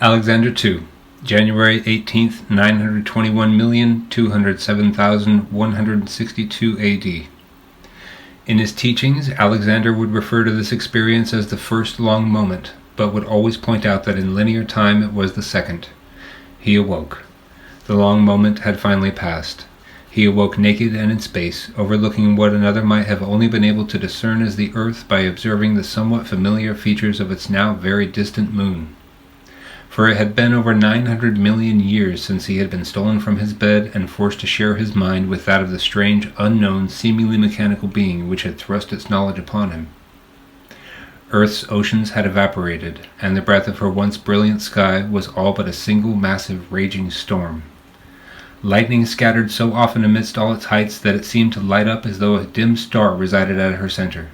Alexander II, January 18th, 921,207,162 AD. In his teachings, Alexander would refer to this experience as the first long moment, but would always point out that in linear time it was the second. He awoke. The long moment had finally passed. He awoke naked and in space, overlooking what another might have only been able to discern as the earth by observing the somewhat familiar features of its now very distant moon. For it had been over 900 million years since he had been stolen from his bed and forced to share his mind with that of the strange, unknown, seemingly mechanical being which had thrust its knowledge upon him. Earth's oceans had evaporated, and the breadth of her once brilliant sky was all but a single massive raging storm. Lightning scattered so often amidst all its heights that it seemed to light up as though a dim star resided at her center.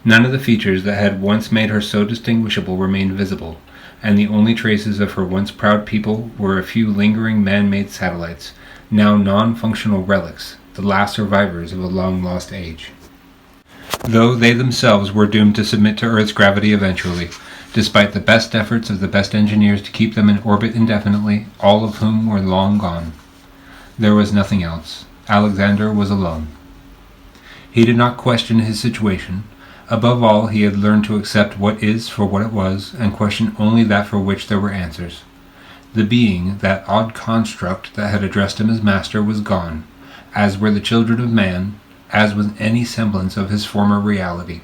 None of the features that had once made her so distinguishable remained visible, and the only traces of her once proud people were a few lingering man-made satellites, now non-functional relics, the last survivors of a long-lost age. Though they themselves were doomed to submit to Earth's gravity eventually, despite the best efforts of the best engineers to keep them in orbit indefinitely, all of whom were long gone. There was nothing else. Alexander was alone. He did not question his situation. Above all, he had learned to accept what is for what it was, and question only that for which there were answers. The being, that odd construct that had addressed him as master, was gone, as were the children of man, as was any semblance of his former reality.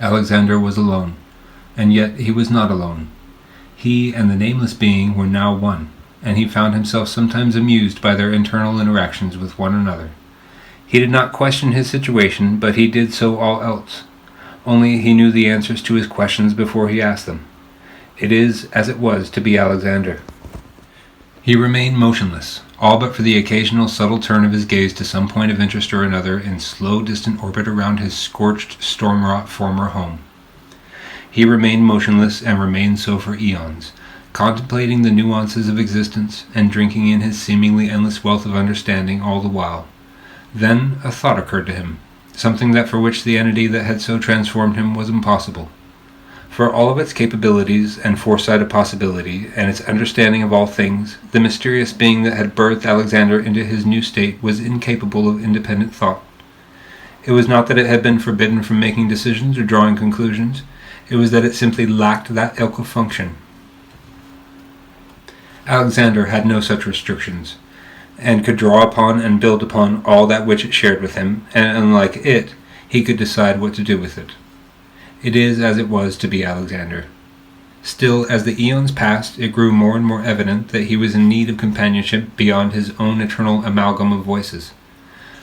Alexander was alone, and yet he was not alone. He and the nameless being were now one, and he found himself sometimes amused by their internal interactions with one another. He did not question his situation, but he did so all else. Only he knew the answers to his questions before he asked them. It is as it was to be Alexander. He remained motionless, all but for the occasional subtle turn of his gaze to some point of interest or another in slow distant orbit around his scorched, storm-wrought former home. He remained motionless and remained so for eons, contemplating the nuances of existence and drinking in his seemingly endless wealth of understanding all the while. Then a thought occurred to him, something that for which the entity that had so transformed him was impossible. For all of its capabilities and foresight of possibility, and its understanding of all things, the mysterious being that had birthed Alexander into his new state was incapable of independent thought. It was not that it had been forbidden from making decisions or drawing conclusions, it was that it simply lacked that ilk of function. Alexander had no such restrictions, and could draw upon and build upon all that which it shared with him, and unlike it, he could decide what to do with it. It is as it was to be Alexander. Still, as the eons passed, it grew more and more evident that he was in need of companionship beyond his own eternal amalgam of voices.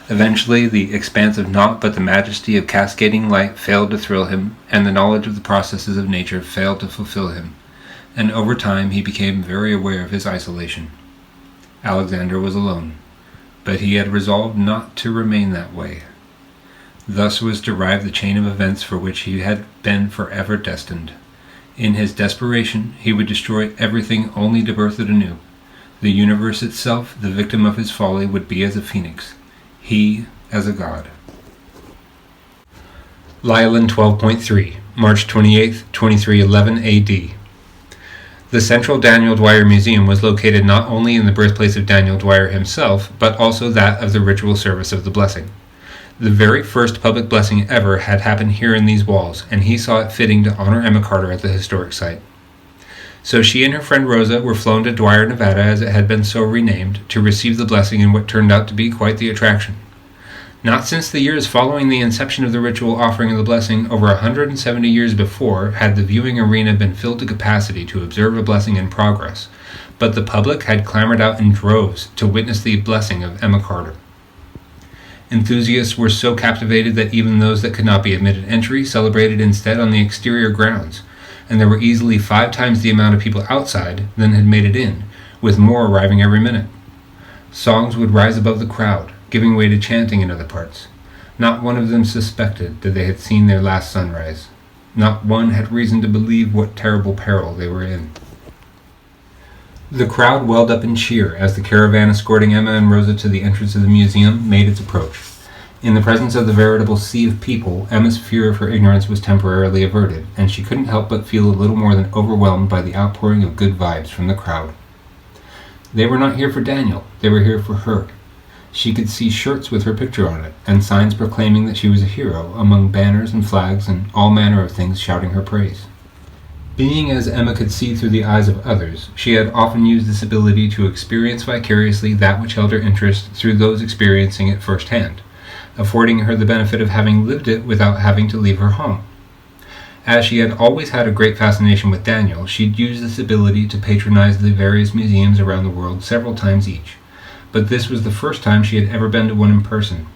Eventually, the expanse of naught but the majesty of cascading light failed to thrill him, and the knowledge of the processes of nature failed to fulfill him, and over time he became very aware of his isolation. Alexander was alone, but he had resolved not to remain that way. Thus was derived the chain of events for which he had been forever destined. In his desperation, he would destroy everything only to birth it anew. The universe itself, the victim of his folly, would be as a phoenix, he as a god. Leilin 12.3, March 28, 2311 AD. The Central Daniel Dwyer Museum was located not only in the birthplace of Daniel Dwyer himself, but also that of the ritual service of the blessing. The very first public blessing ever had happened here in these walls, and he saw it fitting to honor Emma Carter at the historic site. So she and her friend Rosa were flown to Dwyer, Nevada, as it had been so renamed, to receive the blessing in what turned out to be quite the attraction. Not since the years following the inception of the ritual offering of the blessing, over 170 years before, had the viewing arena been filled to capacity to observe a blessing in progress, but the public had clamored out in droves to witness the blessing of Emma Carter. Enthusiasts were so captivated that even those that could not be admitted entry celebrated instead on the exterior grounds, and there were easily 5 times the amount of people outside than had made it in, with more arriving every minute. Songs would rise above the crowd, giving way to chanting in other parts. Not one of them suspected that they had seen their last sunrise. Not one had reason to believe what terrible peril they were in. The crowd welled up in cheer as the caravan escorting Emma and Rosa to the entrance of the museum made its approach. In the presence of the veritable sea of people, Emma's fear of her ignorance was temporarily averted, and she couldn't help but feel a little more than overwhelmed by the outpouring of good vibes from the crowd. They were not here for Daniel, they were here for her. She could see shirts with her picture on it, and signs proclaiming that she was a hero, among banners and flags and all manner of things shouting her praise. Being as Emma could see through the eyes of others, she had often used this ability to experience vicariously that which held her interest through those experiencing it firsthand, affording her the benefit of having lived it without having to leave her home. As she had always had a great fascination with Daniel, she'd used this ability to patronize the various museums around the world several times each, but this was the first time she had ever been to one in person.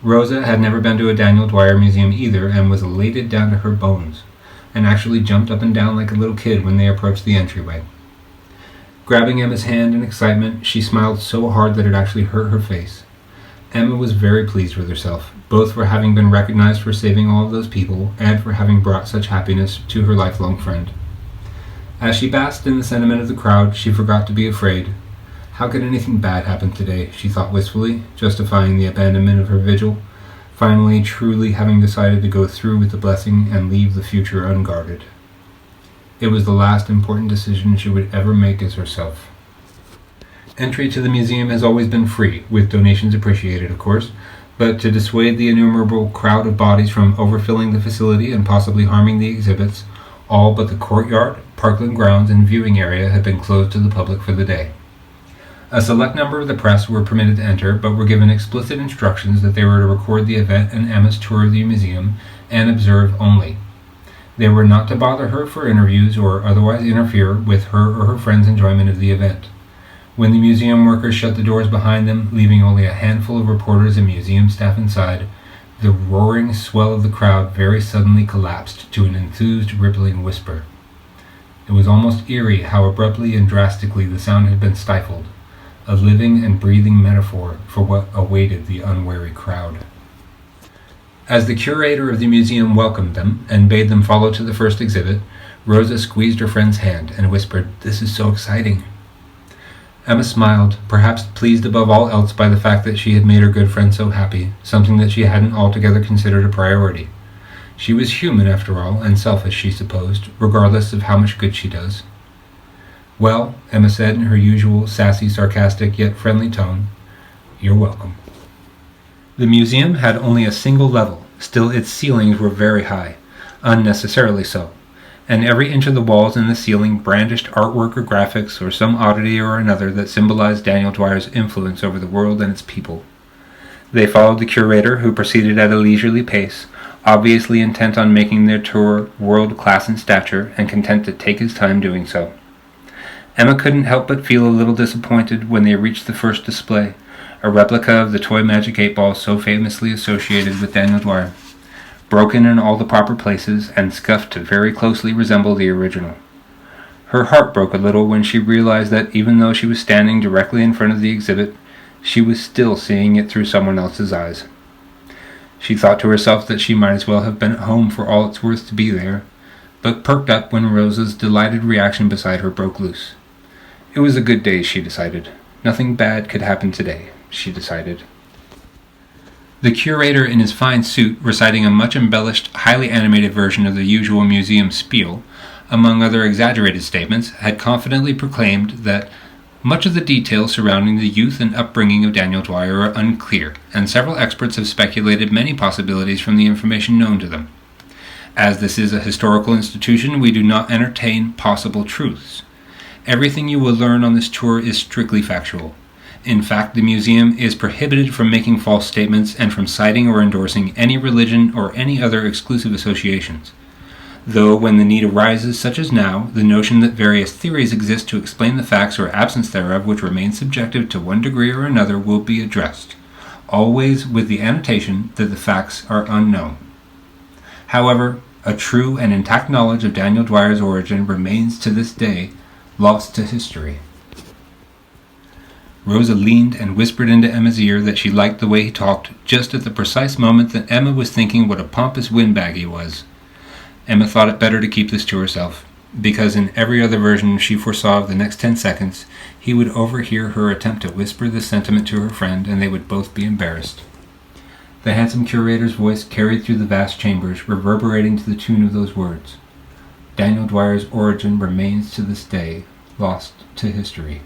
Rosa had never been to a Daniel Dwyer museum either, and was elated down to her bones, and actually jumped up and down like a little kid when they approached the entryway. Grabbing Emma's hand in excitement, she smiled so hard that it actually hurt her face. Emma was very pleased with herself, both for having been recognized for saving all of those people, and for having brought such happiness to her lifelong friend. As she basked in the sentiment of the crowd, she forgot to be afraid. How could anything bad happen today, she thought wistfully, justifying the abandonment of her vigil, finally truly having decided to go through with the blessing and leave the future unguarded. It was the last important decision she would ever make as herself. Entry to the museum has always been free, with donations appreciated, of course, but to dissuade the innumerable crowd of bodies from overfilling the facility and possibly harming the exhibits, all but the courtyard, parkland grounds, and viewing area had been closed to the public for the day. A select number of the press were permitted to enter, but were given explicit instructions that they were to record the event and Emma's tour of the museum and observe only. They were not to bother her for interviews or otherwise interfere with her or her friends' enjoyment of the event. When the museum workers shut the doors behind them, leaving only a handful of reporters and museum staff inside, the roaring swell of the crowd very suddenly collapsed to an enthused, rippling whisper. It was almost eerie how abruptly and drastically the sound had been stifled, a living and breathing metaphor for what awaited the unwary crowd. As the curator of the museum welcomed them and bade them follow to the first exhibit, Rosa squeezed her friend's hand and whispered, "This is so exciting." Emma smiled, perhaps pleased above all else by the fact that she had made her good friend so happy, something that she hadn't altogether considered a priority. She was human, after all, and selfish, she supposed, regardless of how much good she does. "Well," Emma said in her usual sassy, sarcastic, yet friendly tone, "you're welcome." The museum had only a single level, still its ceilings were very high, unnecessarily so, and every inch of the walls and the ceiling brandished artwork or graphics or some oddity or another that symbolized Daniel Dwyer's influence over the world and its people. They followed the curator, who proceeded at a leisurely pace, obviously intent on making their tour world-class in stature and content to take his time doing so. Emma couldn't help but feel a little disappointed when they reached the first display, a replica of the toy magic 8-ball so famously associated with Daniel Dwyer, broken in all the proper places and scuffed to very closely resemble the original. Her heart broke a little when she realized that even though she was standing directly in front of the exhibit, she was still seeing it through someone else's eyes. She thought to herself that she might as well have been at home for all it's worth to be there, but perked up when Rosa's delighted reaction beside her broke loose. It was a good day, she decided. Nothing bad could happen today, she decided. The curator in his fine suit, reciting a much embellished, highly animated version of the usual museum spiel, among other exaggerated statements, had confidently proclaimed that much of the details surrounding the youth and upbringing of Daniel Dwyer are unclear, and several experts have speculated many possibilities from the information known to them. As this is a historical institution, we do not entertain possible truths. Everything you will learn on this tour is strictly factual. In fact, the museum is prohibited from making false statements and from citing or endorsing any religion or any other exclusive associations. Though, when the need arises, such as now, the notion that various theories exist to explain the facts or absence thereof which remain subjective to one degree or another will be addressed, always with the annotation that the facts are unknown. However, a true and intact knowledge of Daniel Dwyer's origin remains to this day lost to history. Rosa leaned and whispered into Emma's ear that she liked the way he talked, just at the precise moment that Emma was thinking what a pompous windbag he was. Emma thought it better to keep this to herself, because in every other version she foresaw of the next 10 seconds, he would overhear her attempt to whisper this sentiment to her friend, and they would both be embarrassed. The handsome curator's voice carried through the vast chambers, reverberating to the tune of those words. Daniel Dwyer's origin remains to this day lost to history.